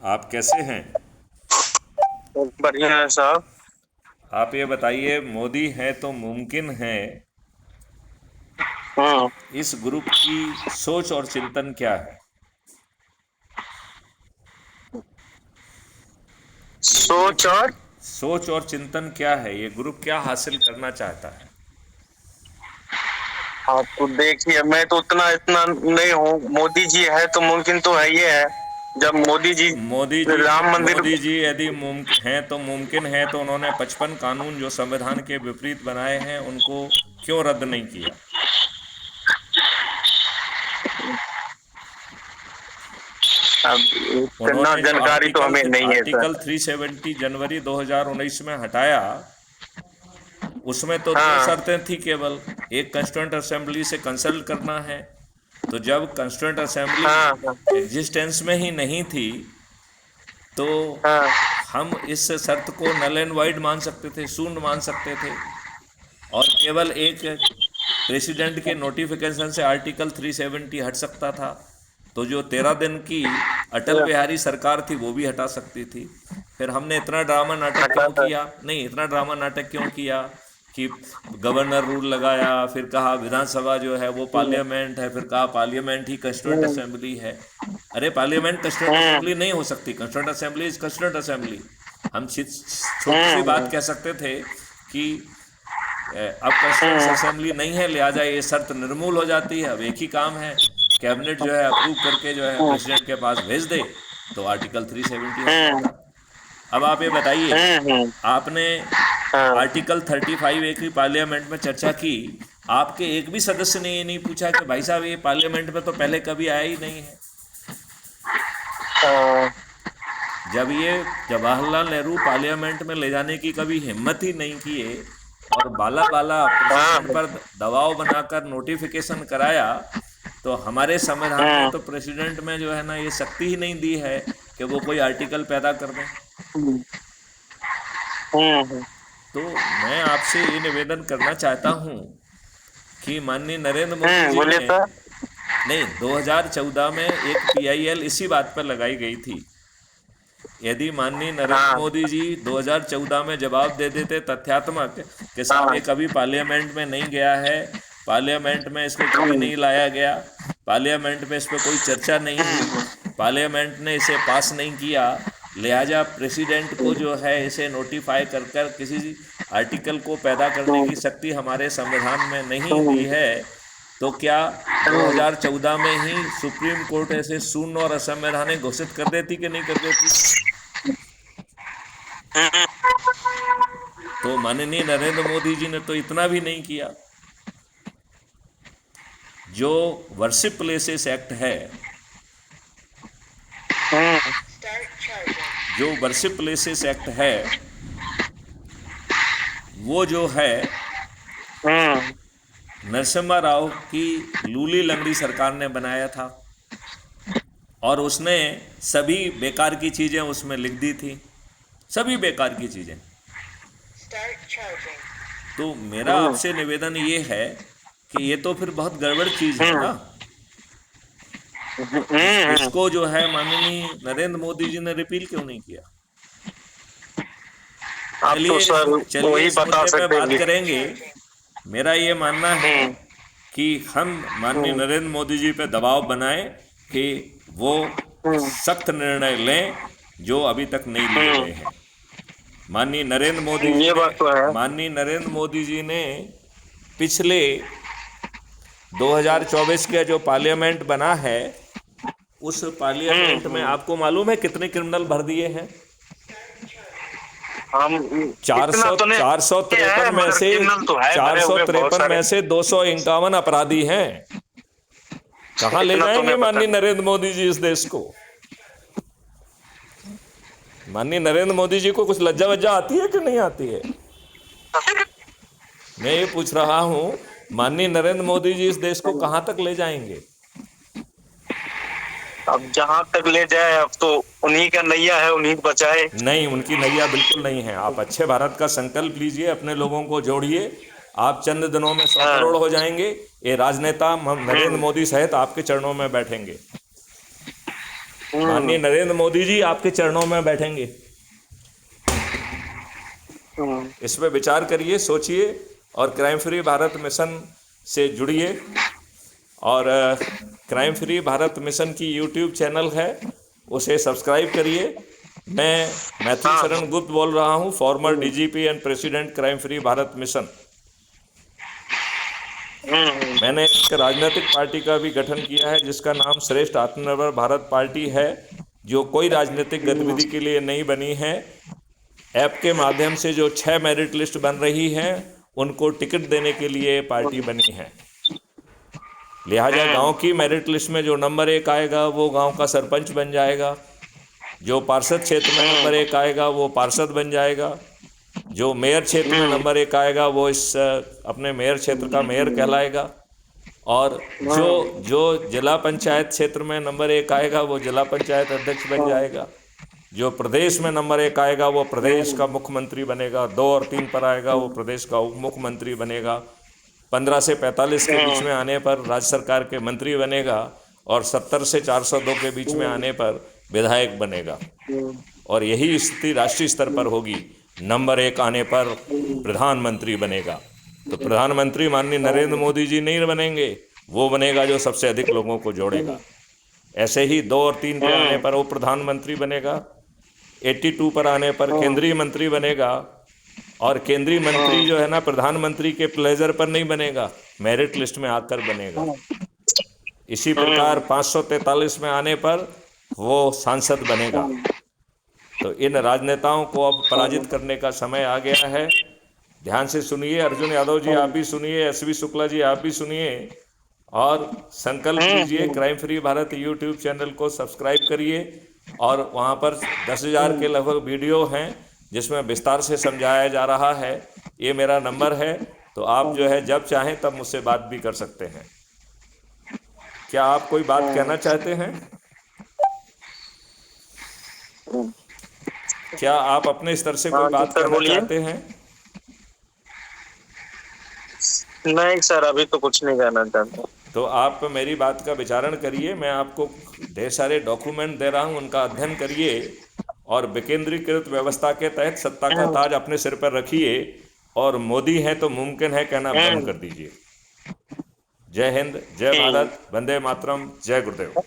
आप कैसे हैं? बढ़िया है साहब। आप ये बताइए, मोदी है तो मुमकिन है, हम्म। इस ग्रुप की सोच और चिंतन क्या है? ये ग्रुप सोच और सोच और चिंतन क्या है? ये ग्रुप क्या हासिल करना चाहता है? आप तो देखिए, मैं तो उतना इतना नहीं हूँ। मोदी जी है तो मुमकिन तो है, ये है। जब मोदी जी राम मंदिर। मोदी जी यदि हैं तो मुमकिन है, तो उन्होंने 55 कानून जो संविधान के विपरीत बनाए हैं उनको क्यों रद्द नहीं किया? अब इतना उन्होंने जो जानकारी तो हमें नहीं है सर। आर्टिकल 370 जनवरी 2019 में हटाया, उसमें तो दो हाँ। शर्तें थी केवल। एक, कंस्टिट्यूंट असेंबली से कंसल्ट करना है। तो जब कंस्टिट्यूंट असेंबली हाँ। हाँ। एग्जिस्टेंस में ही नहीं थी, तो हाँ। हम इस शर्त को नल एंड वाइड मान सकते थे, शून्य मान सकते थे। और केवल एक प्रेसिडेंट के नोटिफिकेशन से आर्टिकल 370 हट सकता था। तो जो 13 दिन की अटल बिहारी सरकार थी वो भी हटा सकती थी। फिर हमने इतना ड्रामा नाटक हटा क्यों सर। किया? नहीं, इतना ड्रामा नाटक क्यों किया कि गवर्नर रूल लगाया, फिर कहा विधानसभा जो है वो हम्म। पार्लियामेंट है, फिर कहा पार्लियामेंट ही कंस्टिट्यूंट हम्म। असेंबली है। अरे पार्लियामेंट कंस्टिट्यूंट हम्म। असेंबली नहीं हो सकती। Constituent assembly is constituent assembly. हम छोटी सी बात हम्म। कह सकते थे कि अब कंस्टिट्यूंट हम्म। असेंबली नहीं है, लिहाजा ये शर्त निर्मूल हो जाती है। अब एक ही काम है, कैबिनेट जो है अप्रूव करके जो है प्रेसिडेंट के पास भेज दे, तो आर्टिकल 370 हट हम्म। जाता। अब आप ये बताइए, हम्म। आपने हाँ। आर्टिकल 35 एक ही पार्लियामेंट में चर्चा की, आपके एक भी सदस्य ने ये नहीं पूछा कि भाई साहब ये पार्लियामेंट में तो पहले कभी आया ही नहीं है। हाँ। जब ये जवाहरलाल नेहरू पार्लियामेंट में ले जाने की कभी हिम्मत ही नहीं किए, और बाला बाला प्रेसिडेंट हाँ। पर दबाव बनाकर नोटिफिकेशन कराया, तो हमारे संविधान ने हम्म। तो प्रेसिडेंट में जो है ना ये शक्ति ही नहीं दी है कि वो कोई आर्टिकल पैदा कर दें। हम्म। हम्म। तो मैं आपसे ये निवेदन करना चाहता हूँ कि माननीय नरेंद्र मोदी जी बोलिए ने, सर। नहीं, 2014 में एक पीआईएल इसी बात पर लगाई गई थी। यदि माननीय नरेंद्र हाँ। मोदी जी 2014 में जवाब दे देते तथ्यात्मक कि साहब ये हाँ। कभी पार्लियामेंट में नहीं गया है, पार्लियामेंट में इसको कभी हम्म। नहीं लाया गया, पार्लियामेंट में इस पर कोई चर्चा नहीं हुई, पार्लियामेंट ने इसे पास नहीं किया, लिहाजा प्रेसिडेंट को जो है इसे नोटिफाई कर कर किसी आर्टिकल को पैदा करने की शक्ति हमारे संविधान में नहीं दी है, तो क्या 2014 में ही सुप्रीम कोर्ट ऐसे शून्य और असंवैधानिक घोषित कर देती कि नहीं कर देती? तो माननीय नरेंद्र मोदी जी ने तो इतना भी नहीं किया। जो वर्शिप प्लेसेस एक्ट है, जो वर्शिप प्लेसेस एक्ट है, वो जो है नरसिम्हा राव की लूली लंगड़ी सरकार ने बनाया था, और उसने सभी बेकार की चीज़ें उसमें लिख दी थी, सभी बेकार की चीज़ें। तो मेरा आपसे निवेदन ये है कि ये तो फिर बहुत गड़बड़ चीज़ है ना। इसको जो है माननीय नरेंद्र मोदी जी ने रिपील क्यों नहीं किया? आप तो चलिए सर चलिए वही इस बता मुद्दे पे सकते बात हैं। करेंगे। मेरा ये मानना है हम्म। कि हम माननीय हम्म। नरेंद्र मोदी जी पे दबाव बनाएं कि वो हम्म। सख्त निर्णय लें जो अभी तक नहीं लिए हम्म। गए हैं। माननीय नरेंद्र मोदी जी ये ने बात तो है। माननीय नरेंद्र मोदी जी ने पिछले 2024 के जो पार्लियामेंट बना है, उस पार्लियामेंट में हम्म। आपको मालूम है कितने क्रिमिनल भर दिए हैं? हम चार इतना सौ तो नहीं चार सौ है, तिरपन में मगर से क्रिमिनल तो है चार भरे सौ हुए बहुत तिरपन सारे। में से 251 अपराधी हैं। कहाँ ले इतना तो जाएंगे नहीं पता। माननीय नरेंद्र मोदी जी इस देश को? माननीय नरेंद्र मोदी जी को कुछ लज्जा वज्जा आती है कि नहीं आती है? मैं ये पूछ रहा हूँ, माननीय नरेंद्र मोदी जी इस देश को कहाँ तक ले जाएंगे? अब जहां तक ले जाए, अब तो उन्हीं का नैया है, उन्हीं को बचाए। नहीं, उनकी नैया बिल्कुल नहीं है। आप अच्छे भारत का संकल्प लीजिए, अपने लोगों को जोड़िए, आप चंद दिनों में 100 हाँ। करोड़ हो जाएंगे। ये राजनेता नरेंद्र हम्म। मोदी सहित आपके चरणों में बैठेंगे। माननीय नरेंद्र मोदी जी आपके चरणों में बैठेंगे। इस पर विचार करिए, सोचिए और क्राइम फ्री भारत मिशन से जुड़िए। और क्राइम फ्री भारत मिशन की यूट्यूब चैनल है, उसे सब्सक्राइब करिए। मैं मैथ्यू शरण गुप्त बोल रहा हूँ, farmer DGP and president crime free Bharat mission. मैंने एक राजनीतिक पार्टी का भी गठन किया है जिसका नाम श्रेष्ठ आत्मनिर्भर भारत पार्टी है, जो कोई राजनीतिक गतिविधि के लिए नहीं बनी है। ऐप के माध्यम से जो 6 मेरिट लिस्ट बन रही हैं उनको टिकट देने के लिए पार्टी बनी है। लिहाजा गांव की मेरिट लिस्ट में जो नंबर 1 आएगा वो गांव का सरपंच बन जाएगा, जो पार्षद क्षेत्र में नंबर 1 आएगा वो पार्षद बन जाएगा, जो मेयर क्षेत्र में नंबर 1 आएगा वो इस अपने मेयर क्षेत्र का मेयर कहलाएगा, और जो जिला पंचायत क्षेत्र में नंबर 1 आएगा वो जिला पंचायत अध्यक्ष बन जाएगा, जो प्रदेश में नंबर 1 आएगा वो प्रदेश का मुख्यमंत्री बनेगा, 2 और 3 पर आएगा वो प्रदेश का उप मुख्यमंत्री बनेगा, 15 से 45 के बीच में आने पर राज्य सरकार के मंत्री बनेगा, और 70 से 402 के बीच में आने पर विधायक बनेगा। और यही स्थिति राष्ट्रीय स्तर पर होगी। नंबर 1 आने पर प्रधानमंत्री बनेगा। तो प्रधानमंत्री माननीय नरेंद्र मोदी जी नहीं बनेंगे, वो बनेगा जो सबसे अधिक लोगों को जोड़ेगा। ऐसे ही 2 और 3 पर आने पर वो प्रधानमंत्री बनेगा, 82 पर आने पर केंद्रीय मंत्री बनेगा। और केंद्रीय मंत्री जो है ना, प्रधानमंत्री के प्लेजर पर नहीं बनेगा, मेरिट लिस्ट में आकर बनेगा। इसी प्रकार 543 में आने पर वो सांसद बनेगा। तो इन राजनेताओं को अब पराजित करने का समय आ गया है। ध्यान से सुनिए, अर्जुन यादव जी आप भी सुनिए, एसवी शुक्ला जी आप भी सुनिए, और संकल्प लीजिए crime free Bharat YouTube channel को सब्सक्राइब करिए। और वहाँ पर 10,000 के लगभग वीडियो हैं जिसमें विस्तार से समझाया जा रहा है। ये मेरा नंबर है, तो आप जो है जब चाहें तब मुझसे बात भी कर सकते हैं। क्या आप कोई बात कहना चाहते हैं? क्या आप अपने स्तर से कोई बात कहना चाहते हैं? नहीं सर, अभी तो कुछ नहीं कहना चाहता। तो आप मेरी बात का विचारण करिए। मैं आपको ढेर सारे डॉक्यूमेंट दे रहा हूं, उनका अध्ययन करिए और विकेंद्रीकृत व्यवस्था के तहत सत्ता का ताज अपने सिर पर रखिए, और मोदी है तो मुमकिन है कहना बंद कर दीजिए। जय हिंद, जय भारत, वंदे मातरम, जय गुरुदेव।